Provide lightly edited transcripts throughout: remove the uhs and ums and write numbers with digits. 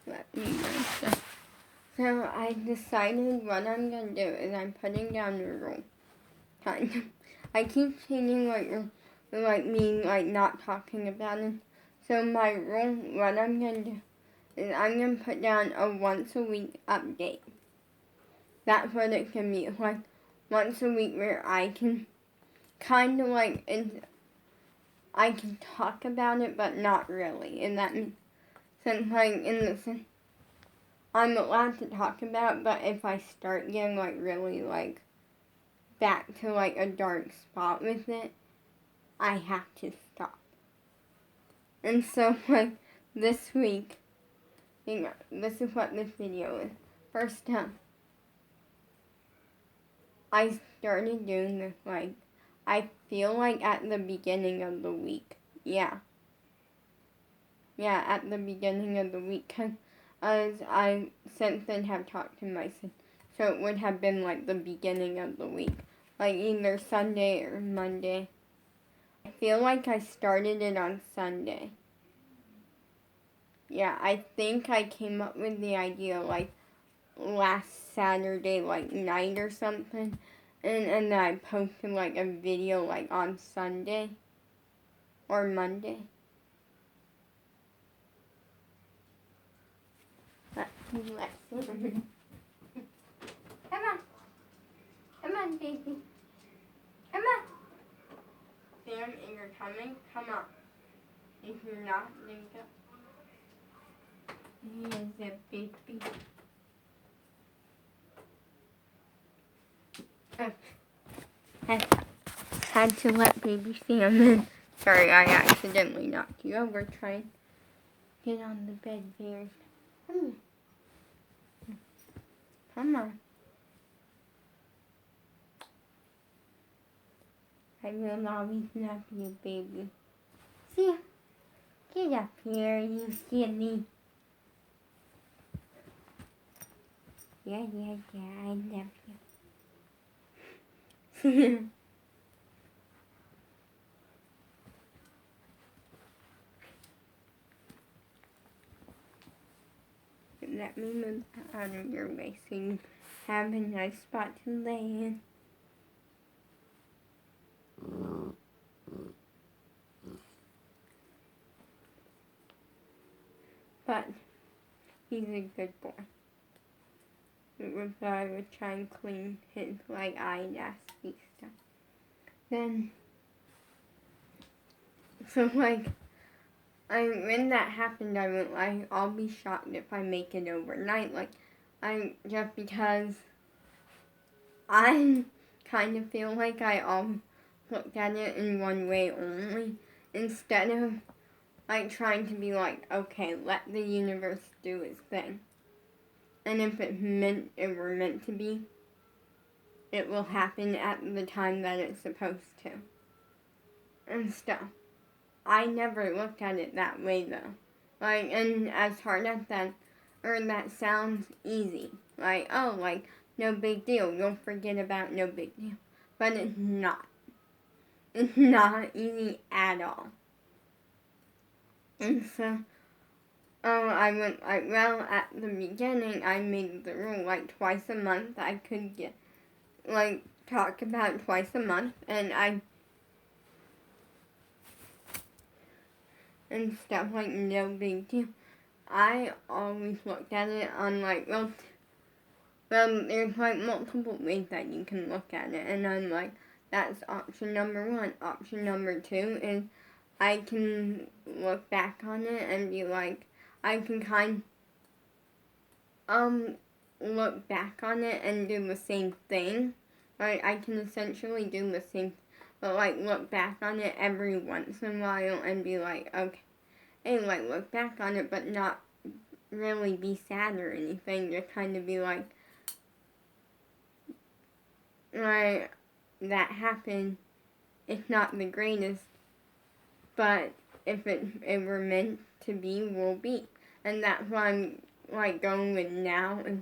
let me know. So I decided what I'm gonna do is I'm putting down the rule. Kind of. I keep changing me not talking about it. So my rule, what I'm gonna do is I'm gonna put down a once a week update. That's what it can be, like once a week where I can kind of I can talk about it, but not really. And that means, since in the sense, I'm allowed to talk about it, but if I start getting really back to a dark spot with it, I have to stop. And so this week, this is what this video is. First time, I started doing this I feel like at the beginning of the week. Yeah, at the beginning of the week, as I since then have talked to my sister, so it would have been the beginning of the week, either Sunday or Monday. I feel like I started it on Sunday. Yeah, I think I came up with the idea last Saturday night or something, and then I posted a video on Sunday or Monday. Let's see. Come on, baby. Come on. Sam, you're coming? Come on. If you're not, then go. Here's a baby. Had to let baby Sam in. Sorry, I accidentally knocked you over trying to get on the bed there. Come on. I will always love you, baby. See? Get up here, you silly. Yeah, I love you. Let me move out of your way so you have a nice spot to lay in. But he's a good boy. I would try and clean his eye nasty stuff. Then, so when that happened, I went I'll be shocked if I make it overnight. Just because I kind of feel like I always looked at it in one way only, instead of trying to be okay, let the universe do its thing. And if it were meant to be, it will happen at the time that it's supposed to. And stuff. I never looked at it that way though. And as hard as that sounds easy. No big deal. You'll forget about no big deal. But it's not. It's not easy at all. And so, I went at the beginning I made the rule twice a month I could get talk about it twice a month, and stuff no big deal. I always looked at it on there's multiple ways that you can look at it, and I'm that's option number 1. Option number 2 is I can look back on it and be I can look back on it and do the same thing. I can essentially do the same, but look back on it every once in a while and be okay, hey, look back on it, but not really be sad or anything. Just kind of be that happened. It's not the greatest, but if it were meant to be, will be. And that's what I'm going with now. Is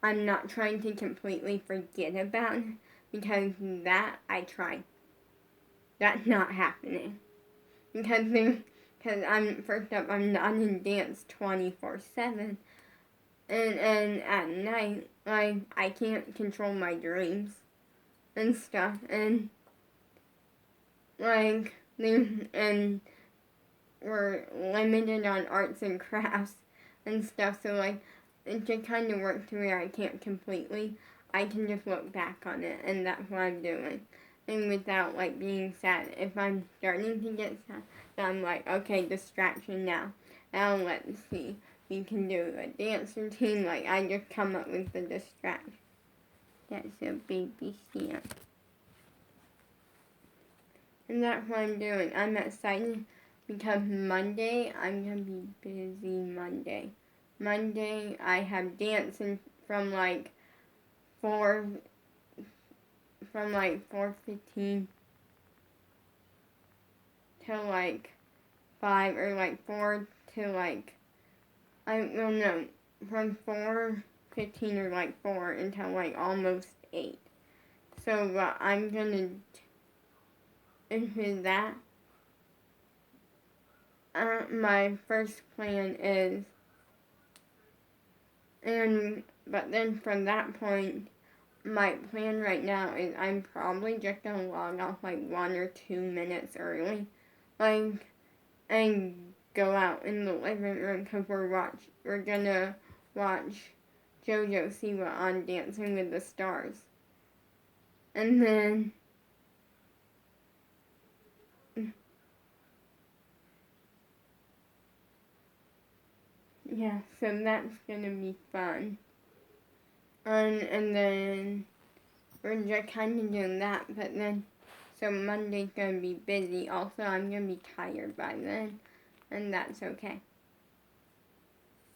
I'm not trying to completely forget about it, because that I tried. That's not happening. Because because first up, I'm not in dance 24/7, and at night, like, I can't control my dreams and stuff, and, like, and we're limited on arts and crafts and stuff, so, like, it just kind of works to where I can't completely, I can just look back on it, and that's what I'm doing, and without, like, being sad. If I'm starting to get sad, then I'm like, okay, distraction now. Now let's see, we can do a dance routine, like, I just come up with the distraction. That's a baby stamp. And that's what I'm doing. I'm excited because Monday, I'm going to be busy Monday. Monday, I have dancing from like 4:15 till like 5, or like 4 to like, I don't know, from 4:15 or like 4 until like almost 8. So what I'm gonna do that. My first plan is, but then from that point, my plan right now is I'm probably just gonna log off like 1 or 2 minutes early, like, and go out in the living room because we're gonna watch JoJo Siwa on Dancing with the Stars, and then yeah, so that's gonna be fun. And then we're just kind of doing that, but then, so Monday's gonna be busy. Also, I'm gonna be tired by then, and that's okay.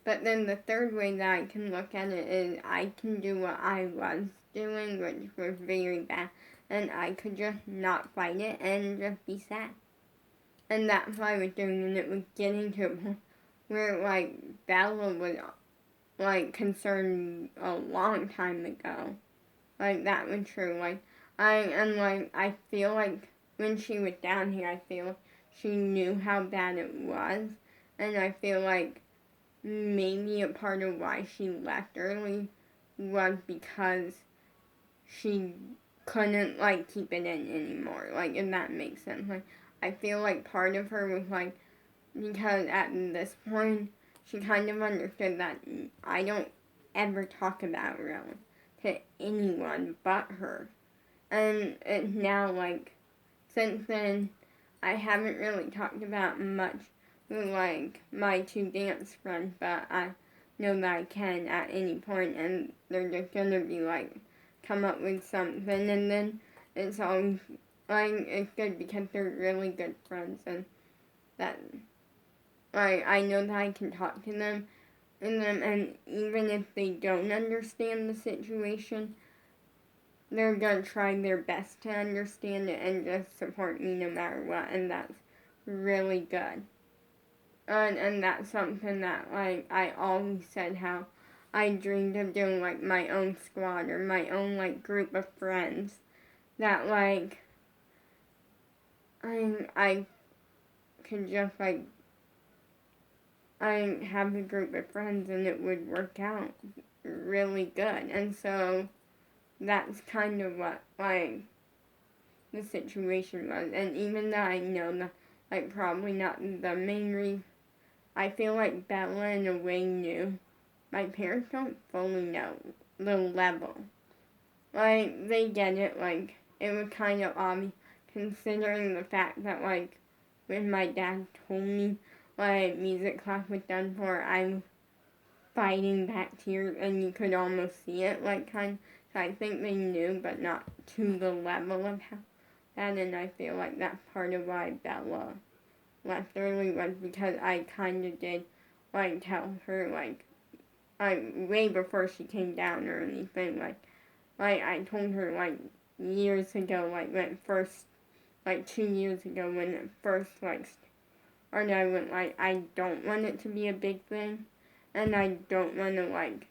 But then the third way that I can look at it is I can do what I was doing, which was very bad, and I could just not fight it and just be sad. And that's what I was doing, and it was getting to a point where, like, Bella was, like, concerned a long time ago. Like, that was true. Like, I feel like when she was down here, I feel she knew how bad it was. And I feel like maybe a part of why she left early was because she couldn't, like, keep it in anymore. Like, if that makes sense. Like, I feel like part of her was, like, because at this point, she kind of understood that I don't ever talk about Rowan to anyone but her. And it's now, like, since then, I haven't really talked about much with, like, my 2 dance friends, but I know that I can at any point, and they're just gonna be, like, come up with something, and then it's all, like, it's good because they're really good friends, and that, like, I know that I can talk to them, and even if they don't understand the situation, they're gonna try their best to understand it and just support me no matter what, and that's really good. And that's something that, like, I always said how I dreamed of doing, like, my own squad or my own, like, group of friends that, like, I could just, like, I have a group of friends and it would work out really good. And so that's kind of what, like, the situation was. And even though I know that, like, probably not the main reason, I feel like Bella in a way knew. My parents don't fully know the level. Like, they get it, like, it was kind of obvious considering the fact that, like, when my dad told me what music class was done for, I'm fighting back tears, and you could almost see it, like, kind. So I think they knew, but not to the level of how that, and I feel like that's part of why Bella left early was because I kind of did, like, tell her, like, way before she came down or anything, like, I told her, like, years ago, like, when it first, like, 2 years ago when it first, like, or no, I went, like, I don't want it to be a big thing, and I don't want to, like,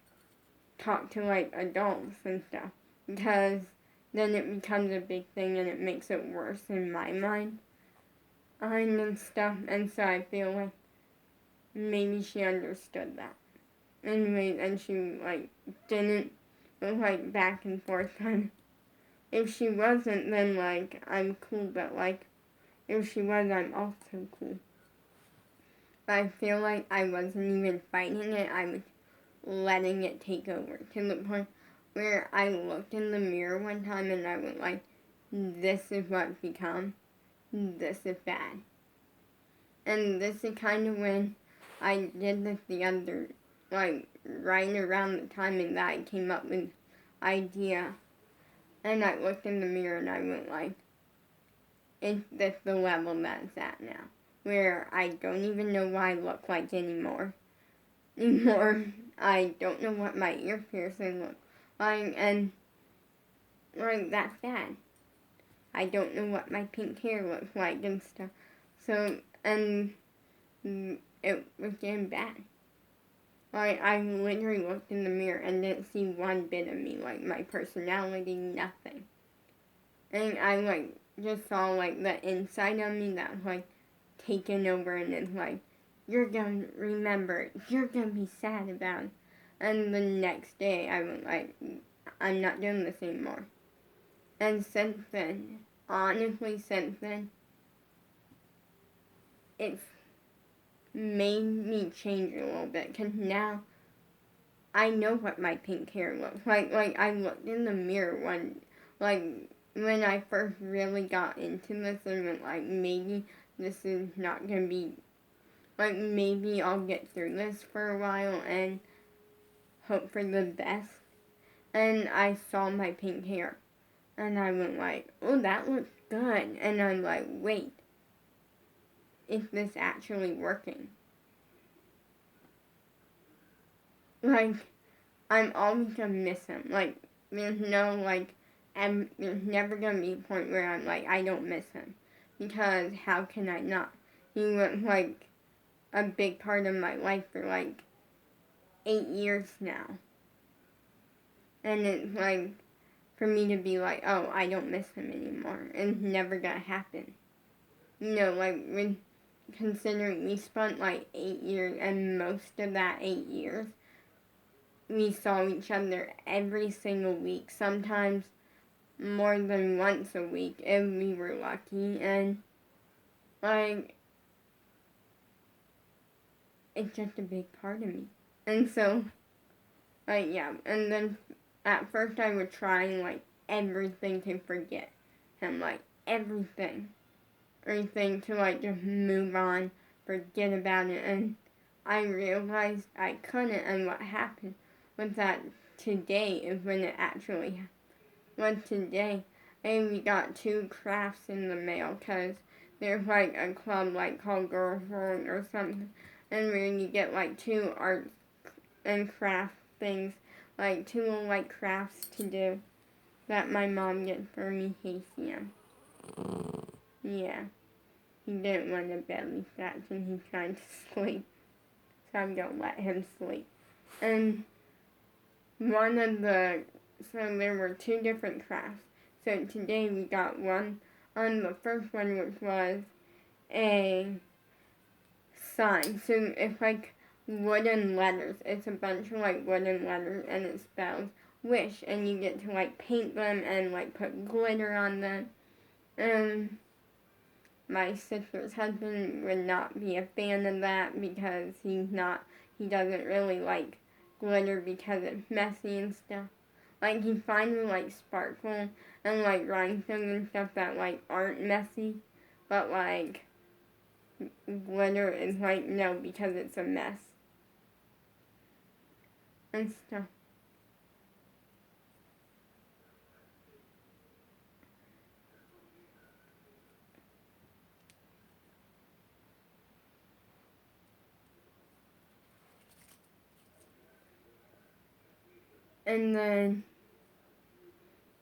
talk to, like, adults and stuff, because then it becomes a big thing and it makes it worse in my mind. and stuff, and so I feel like maybe she understood that. Anyway, and she, like, didn't, like, back and forth kind of. If she wasn't, then, like, I'm cool, but, like, if she was, I'm also cool. But I feel like I wasn't even fighting it, I was letting it take over, to the point where I looked in the mirror one time and I was like, this is what's become, this is bad. And this is kind of when I did this the other, like, right around the time that I came up with the idea. And I looked in the mirror and I went like, is this the level that it's at now? Where I don't even know what I look like anymore. I don't know what my ear piercing looks like, and, like, that's bad. I don't know what my pink hair looks like and stuff. So, and it was getting bad. Like, I literally looked in the mirror and didn't see one bit of me, like, my personality, nothing. And I, like, just saw, like, the inside of me that was, like, taken over, and it's like, you're gonna remember it. You're gonna be sad about it. And the next day, I was like, I'm not doing this anymore. And since then, honestly, it's made me change a little bit, because now I know what my pink hair looks like. Like, I looked in the mirror when I first really got into this and went like, maybe this is not gonna be, like, maybe I'll get through this for a while and hope for the best. And I saw my pink hair, and I went like, oh, that looks good. And I'm like, wait, is this actually working? Like, I'm always gonna miss him. Like, there's no, like, there's never gonna be a point where I'm like, I don't miss him. Because how can I not? He was, like, a big part of my life for, like, 8 years now. And it's, like, for me to be like, oh, I don't miss him anymore. It's never gonna happen. You know, like, considering we spent, like, 8 years, and most of that 8 years, we saw each other every single week, sometimes more than once a week if we were lucky, and, like, it's just a big part of me. And so, like, yeah, and then at first I was trying, like, everything to forget him, like, everything to, like, just move on, forget about it, and I realized I couldn't, and what happened was that today is when it actually happened. Well, today, and we got 2 crafts in the mail, because there's, like, a club, like, called Girlfriend or something, and where you get, like, 2 art and craft things, like, 2 little, like, crafts to do that my mom gets for me. Hey, Sam. Yeah. He didn't want a belly scratch, and he's trying to sleep, so I'm gonna let him sleep. And so there were 2 different crafts. So today we got one on the first one, which was a sign. So it's like wooden letters. It's a bunch of, like, wooden letters, and it spells wish, and you get to, like, paint them and, like, put glitter on them. And my sister's husband would not be a fan of that, because he doesn't really like glitter because it's messy and stuff. Like, he finally like sparkle and, like, rhinestones and stuff that, like, aren't messy, but, like, glitter is like, no, because it's a mess and stuff.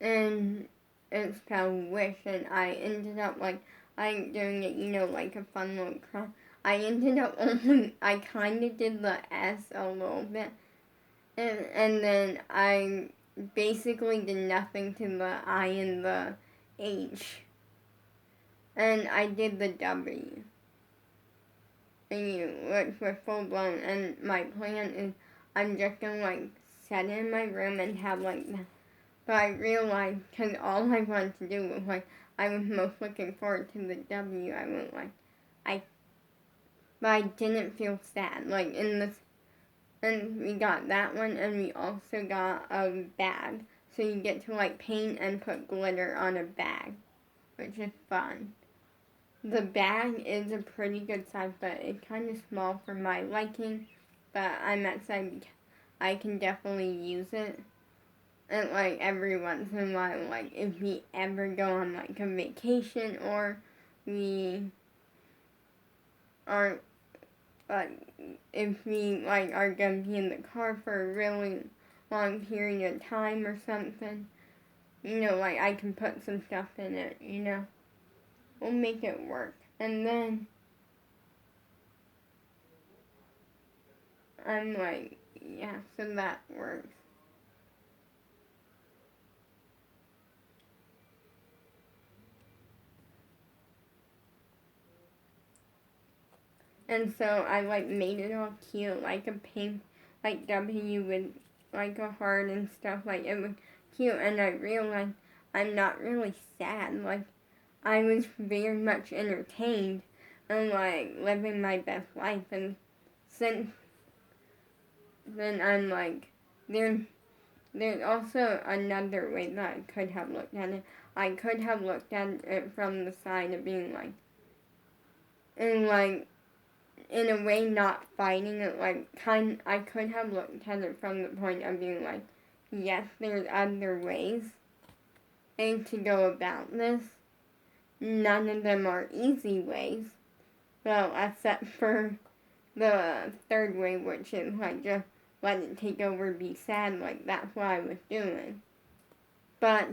And it's spelled wish, and I ended up, like, doing it, you know, like a fun little craft. I ended up I kind of did the S a little bit, and then I basically did nothing to the I and the H. and I did the W. And you look for full blown, and my plan is I'm just gonna like set it in my room and have like that. But I realized, because all I wanted to do was like, I was most looking forward to the W. I went like, but I didn't feel sad. Like in this, and we got that one, and we also got a bag. So you get to like paint and put glitter on a bag, which is fun. The bag is a pretty good size, but it's kind of small for my liking. But I'm excited because I can definitely use it. And like every once in a while, like if we ever go on like a vacation or we are like if we like are gonna be in the car for a really long period of time or something, like I can put some stuff in it, we'll make it work. And then I'm like, yeah, so that works. And so I like made it all cute, like a pink, like W with like a heart and stuff. Like it was cute, and I realized I'm not really sad. Like I was very much entertained and like living my best life. And since then, I'm like, there's also another way that I could have looked at it. I could have looked at it from the side of being like, and like in a way not fighting it, like I could have looked at it from the point of being like, yes, there's other ways to go about this. None of them are easy ways. Well, except for the third way, which is like just let it take over, be sad, like that's what I was doing. But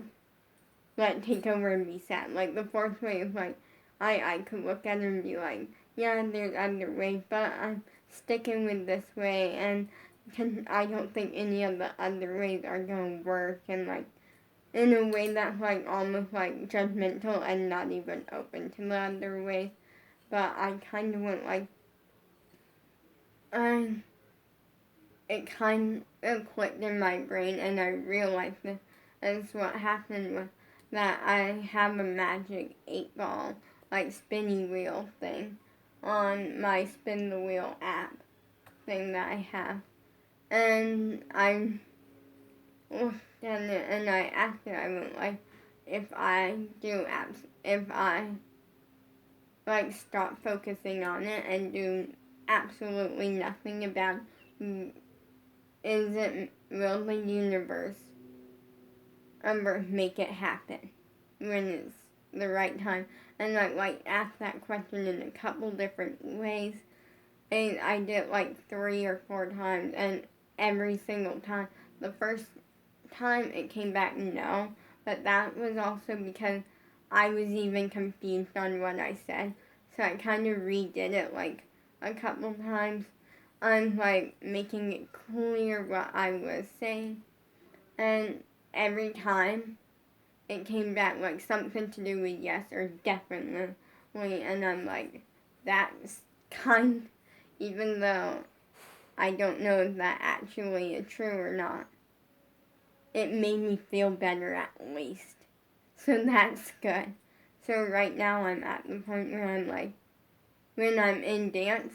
let it take over and be sad. Like the fourth way is like I could look at it and be like, yeah, there's other ways, but I'm sticking with this way, and I don't think any of the other ways are gonna work, and like in a way that's like almost like judgmental and not even open to the other ways. But I kind of went like, it kind of clicked in my brain, and I realized that that's what happened was that I have a magic 8-ball, like spinny wheel thing on my spin the wheel app thing that I have. And I looked at it and I asked it, I went like, if I do apps, if I like stop focusing on it and do absolutely nothing about isn't will the universe ever make it happen when it's the right time? And I like ask that question in a couple different ways, and I did like 3 or 4 times, and every single time, the first time it came back no, but that was also because I was even confused on what I said, so I kind of redid it like a couple times. I'm like making it clear what I was saying, and every time it came back like something to do with yes or definitely, and I'm like, that's kind, even though I don't know if that actually is true or not, it made me feel better at least. So that's good. So right now I'm at the point where I'm like, when I'm in dance,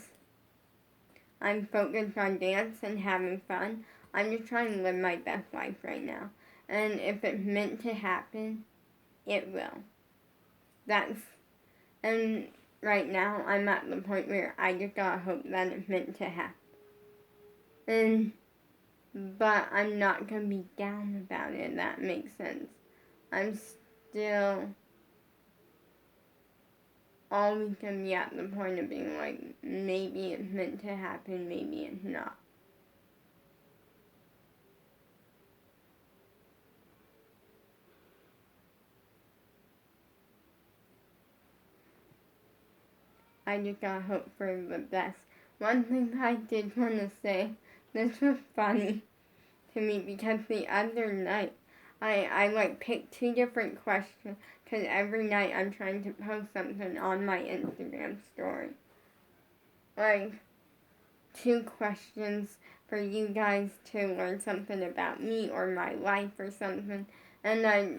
I'm focused on dance and having fun. I'm just trying to live my best life right now. And if it's meant to happen, it will. And right now I'm at the point where I just gotta hope that it's meant to happen. But I'm not gonna be down about it, if that makes sense. I'm still always gonna be at the point of being like, maybe it's meant to happen, maybe it's not. I just gotta hope for the best. One thing I did want to say, this was funny to me because the other night I like pick 2 different questions because every night I'm trying to post something on my Instagram story. Like 2 questions for you guys to learn something about me or my life or something. And I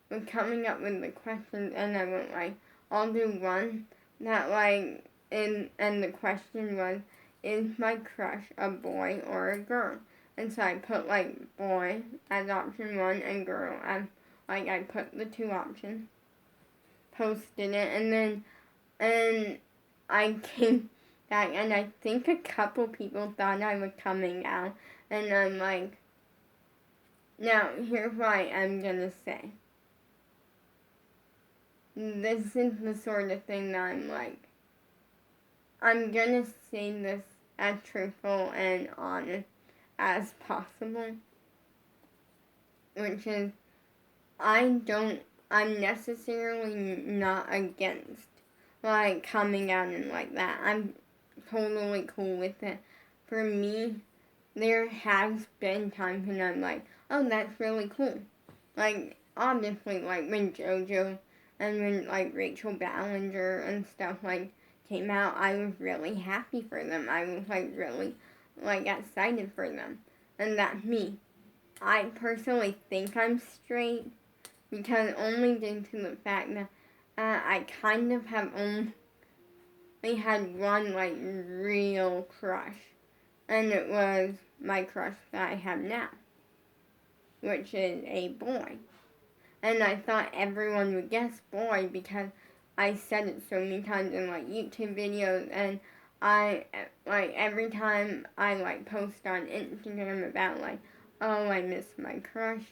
was coming up with the questions and I went like, I'll do one that like, and the question was, is my crush a boy or a girl? And so I put like boy as option 1 and girl as, like I put the 2 options, posted it, and I came back and I think a couple people thought I was coming out, and I'm like, now here's what I'm gonna say. This is the sort of thing that I'm like, I'm gonna say this as truthful and honest as possible, which is, I'm necessarily not against, like, coming out and like that. I'm totally cool with it. For me, there has been times when I'm like, oh, that's really cool. Like, obviously, like, when JoJo and when, like, Rachel Ballinger and stuff, like, came out, I was really happy for them. I was, like, really, like, excited for them. And that's me. I personally think I'm straight because only due to the fact that I kind of have only had one, like, real crush. And it was my crush that I have now, which is a boy. And I thought everyone would guess boy because I said it so many times in, like, YouTube videos, and I, like, every time I, like, post on Instagram about, like, oh, I miss my crush,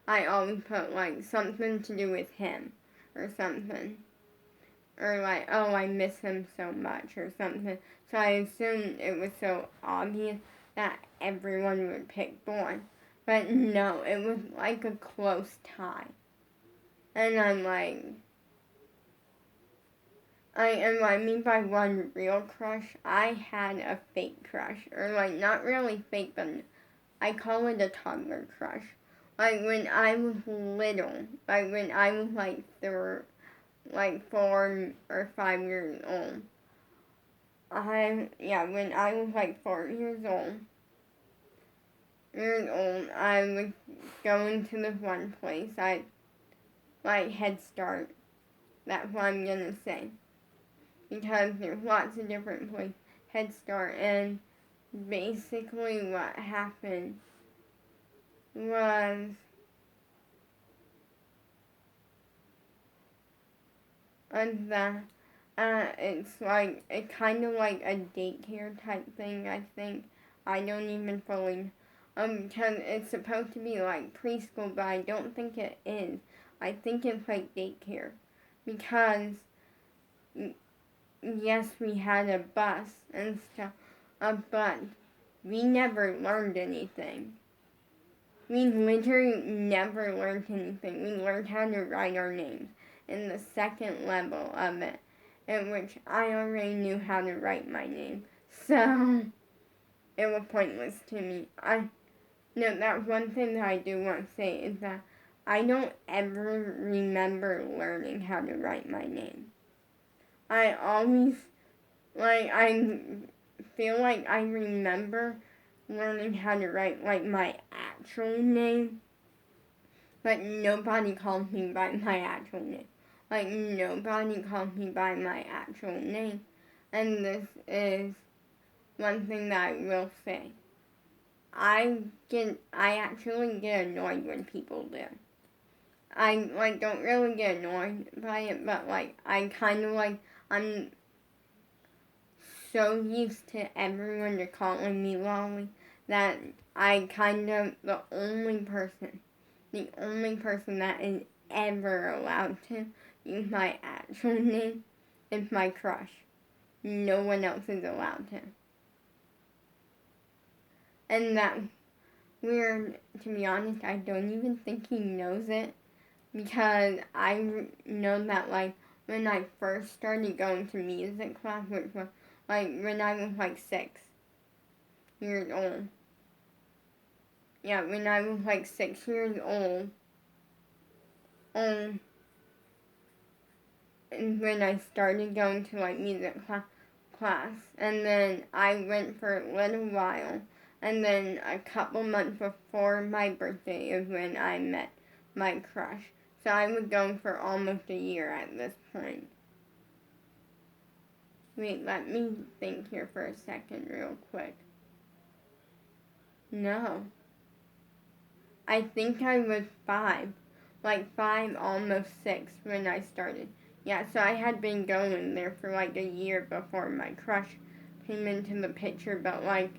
I always put, like, something to do with him, or something. Or, like, oh, I miss him so much, or something. So I assumed it was so obvious that everyone would pick boy. But no, it was, like, a close tie. And I'm like, and what I mean by one real crush, I had a fake crush. Or, like, not really fake, but I call it a toddler crush. Like, when I was little, like, when I was, like, 4 or 5 years old. When I was, like, 4 years old, I was going to this one place, like, Head Start. That's what I'm gonna say. Because there's lots of different places, Head Start, and basically what happened was that it's like, it's kind of like a daycare type thing, I think. I don't even fully, because it's supposed to be like preschool, but I don't think it is. I think it's like daycare. Because, yes, we had a bus and stuff, but we never learned anything. We literally never learned anything. We learned how to write our names in the second level of it, in which I already knew how to write my name. So, it was pointless to me. That's one thing that I do want to say is that I don't ever remember learning how to write my name. I always, I feel like I remember learning how to write, like, my actual name, but nobody called me by my actual name. Like, nobody called me by my actual name. And this is one thing that I will say. I actually get annoyed when people do. I, like, don't really get annoyed by it, but, like, I kind of, like, I'm so used to everyone calling me Lolly that I kind of, the only person that is ever allowed to use my actual name is my crush. No one else is allowed to. And that's weird, to be honest. I don't even think he knows it, because I know that, like, when I first started going to music class, which was, like, when I was, like, 6 years old. Yeah, when I was, like, 6 years old, um, when I started going to like music class, and then I went for a little while, and then a couple months before my birthday is when I met my crush. So I was going for almost a year at this point. Wait, let me think here for a second real quick. No. I think I was 5. Like 5, almost 6 when I started. Yeah, so I had been going there for like a year before my crush came into the picture, but like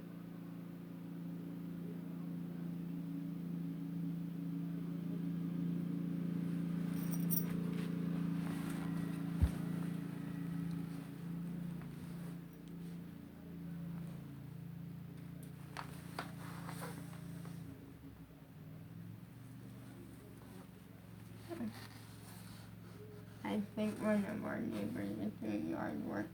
I think one of our neighbors is doing yard work.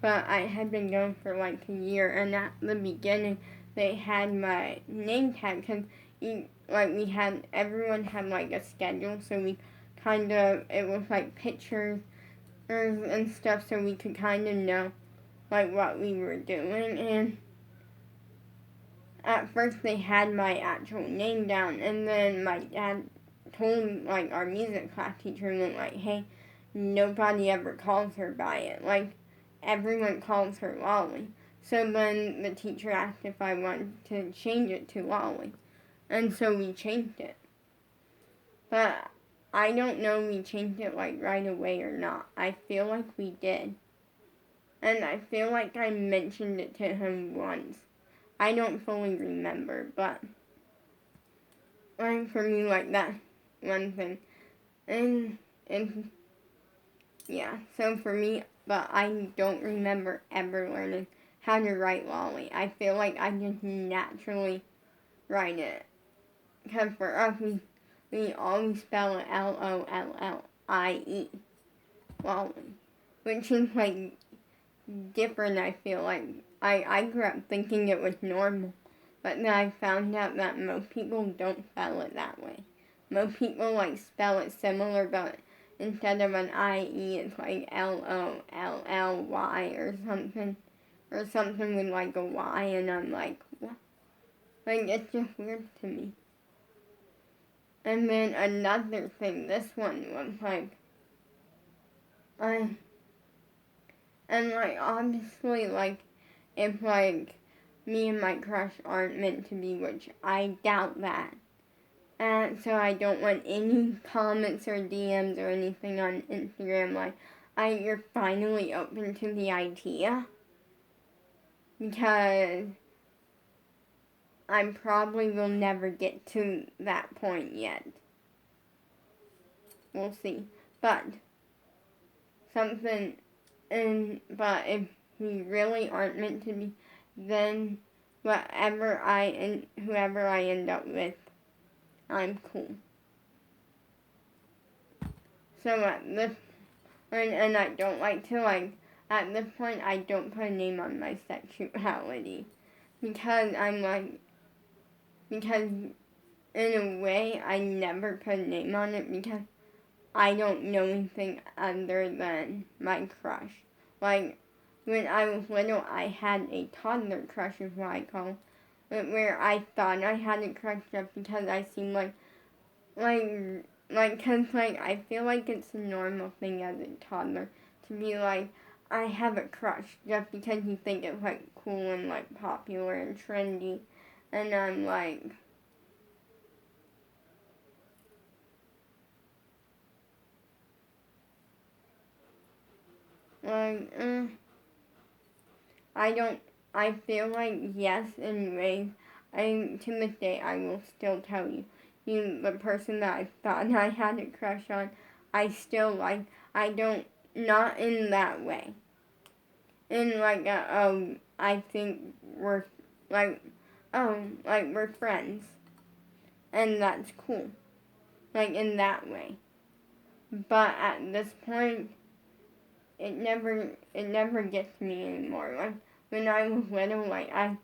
But I had been going for like a year, and at the beginning they had my name tag because everyone had like a schedule, so we it was like pictures and stuff, so we could kind of know like what we were doing. And at first they had my actual name down, and then my dad told like our music class teacher, like, hey, nobody ever calls her by it. Like, everyone calls her Lolly. So then the teacher asked if I wanted to change it to Lolly. And so we changed it. But I don't know if we changed it like right away or not. I feel like we did. And I feel like I mentioned it to him once. I don't fully remember, but like for me, like that one thing. And yeah, so for me, but I don't remember ever learning how to write Lolly. I feel like I just naturally write it. Because for us, we always spell it Lollie, Lolly. Which is like different, I feel like. I grew up thinking it was normal. But then I found out that most people don't spell it that way. Most people like spell it similar, but instead of an IE, it's like LOLLY or something. Or something with like a Y, and I'm like, what? Like, it's just weird to me. And then another thing, this one was like, and like, obviously, like, if like, me and my crush aren't meant to be, which I doubt that. And so I don't want any comments or DMs or anything on Instagram like, you're finally open to the idea. Because I probably will never get to that point yet. We'll see. But if we really aren't meant to be, then whoever I end up with, I'm cool. So at this point, and I don't like to at this point, I don't put a name on my sexuality. Because in a way, I never put a name on it because I don't know anything other than my crush. Like, when I was little, I had a toddler crush, is what I call it, where I thought I had a crush just because I seemed cause I feel like it's a normal thing as a toddler to be like, I have a crush just because you think it's like cool and like popular and trendy, and I'm like, I feel like yes, in ways, to this day, I will still tell you, the person that I thought I had a crush on, I still like, not in that way. In like, I think we're, we're friends. And that's cool. Like, in that way. But at this point, it never gets me anymore. Like, when I was little, like, I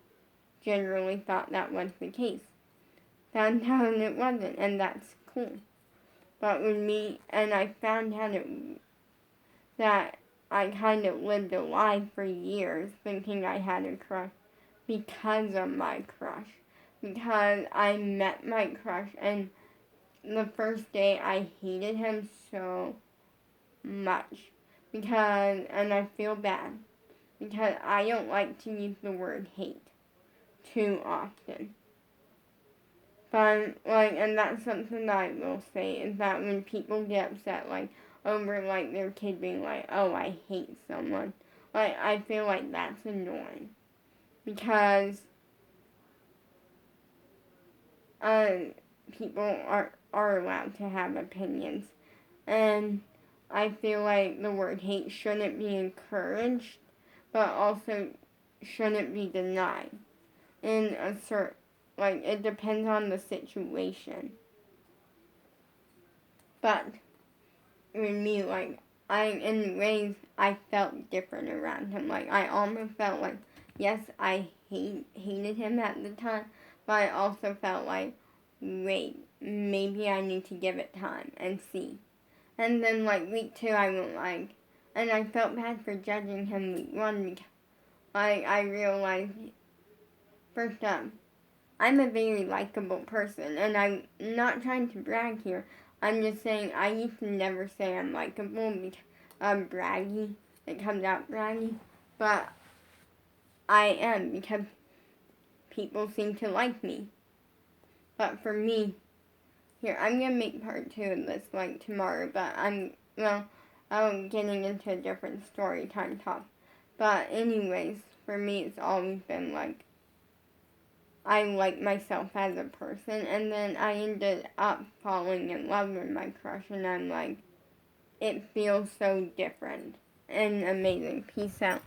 generally thought that was the case. Found out it wasn't, and that's cool. But with me, and I found out that I kind of lived a lie for years thinking I had a crush because of my crush. Because I met my crush, and the first day I hated him so much. And I feel bad, because I don't like to use the word hate too often. But, like, and that's something that I will say, is that when people get upset, like, over, like, their kid being like, oh, I hate someone, like, I feel like that's annoying. Because, people are allowed to have opinions. And I feel like the word hate shouldn't be encouraged, but also shouldn't be denied. In a certain, like, it depends on the situation. But with me, like, in ways, I felt different around him. Like, I almost felt like, yes, I hated him at the time, but I also felt like, wait, maybe I need to give it time and see. And then, like, week 2, I went, like, and I felt bad for judging him week 1, because, like, I realized, first up, I'm a very likable person, and I'm not trying to brag here. I'm just saying I used to never say I'm likable because I'm braggy. It comes out braggy. But I am, because people seem to like me. But for me, here, I'm going to make part 2 of this, like, tomorrow, but I'm getting into a different story time talk. But anyways, for me, it's always been, like, I like myself as a person, and then I ended up falling in love with my crush, and I'm like, it feels so different and amazing. Peace out.